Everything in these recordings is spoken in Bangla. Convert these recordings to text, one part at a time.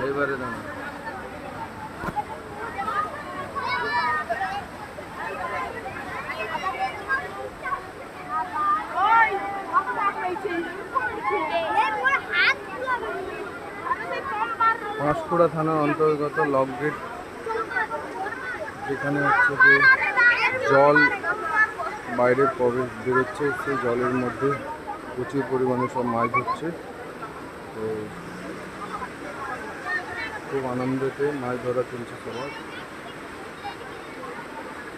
এইবারে দাম পাঁশকুড়া থানার অন্তর্গত লক গেট, যেখানে হচ্ছে যে জল বাইরে প্রবেশ বেরোচ্ছে, সেই জলের মধ্যে প্রচুর পরিমাণে সব মাছ ধরছে। তো খুব আনন্দতে মাছ ধরা চলছে সবার।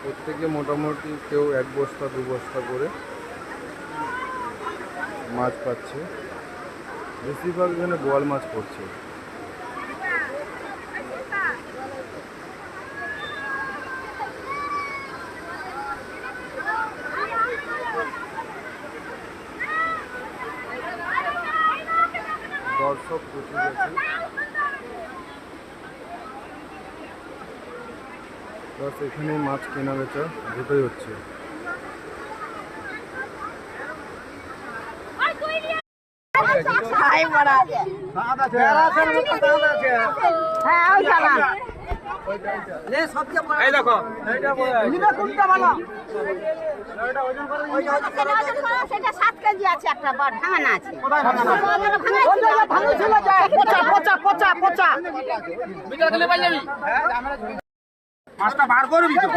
প্রত্যেকে মোটামুটি কেউ 1 বস্তা 2 বস্তা করে মাছ পাচ্ছে। বেশিরভাগ এখানে বোয়াল মাছ পড়ছে। দর্শক প্রচুর আছে, বাস এখানে মাছ কেনা বেচা দুটোই হচ্ছে। সেটা 7 কেজি আছে, একটা বড় ভাঙানো আছে। মাছটা বার করবি তো।